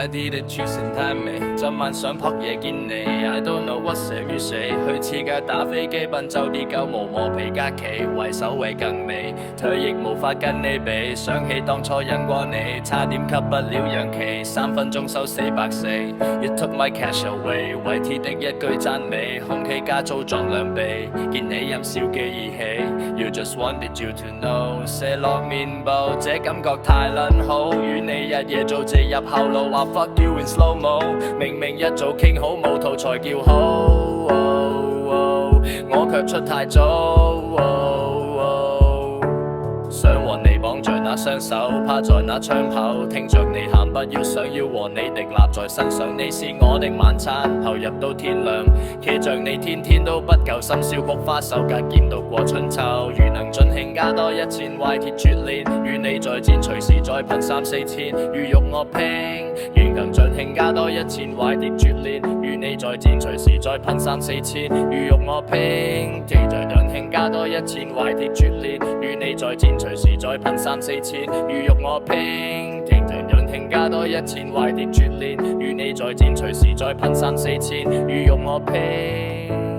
I didn't choose in timing， 今晚想撲嘢見你 I don't know what 寫於死，去次嘅打飛機奔走啲狗毛磨皮夾旗，為首位更美，退役無法跟你比，想起當初引過你，差點吸不了氧氣，3分鐘收440 You took my cash away， 為鐵的一句讚美，空氣加粗撞兩臂，見你陰笑嘅義氣 You just wanted you to know， 射落面部，這感覺太撚好，與你日夜做直入後路，話 fuck you in slow mo， 明明一早傾好冇圖才叫好，我卻出太早，想和你綁着那雙手，趴在那窗口，聽着你喊不要，想要和你滴立在身上，你是我的晚餐，投入到天亮，騎着你天天都不夠，深宵菊花手隔劍度過春秋，如能盡興加多1000壞鐵絕練，與你再戰隨時再噴3、4千，如欲我拼，如能盡興加多1000壞鐵絕練，與你再戰隨時再噴3、4千，如欲我拼，期待盡興加多1000壞鐵絕練，與你再戰隨時再噴3、4千，如欲我拼，期待盡興加多1000壞鐵絕練，與你再戰隨時再噴3、4千，如欲我拼。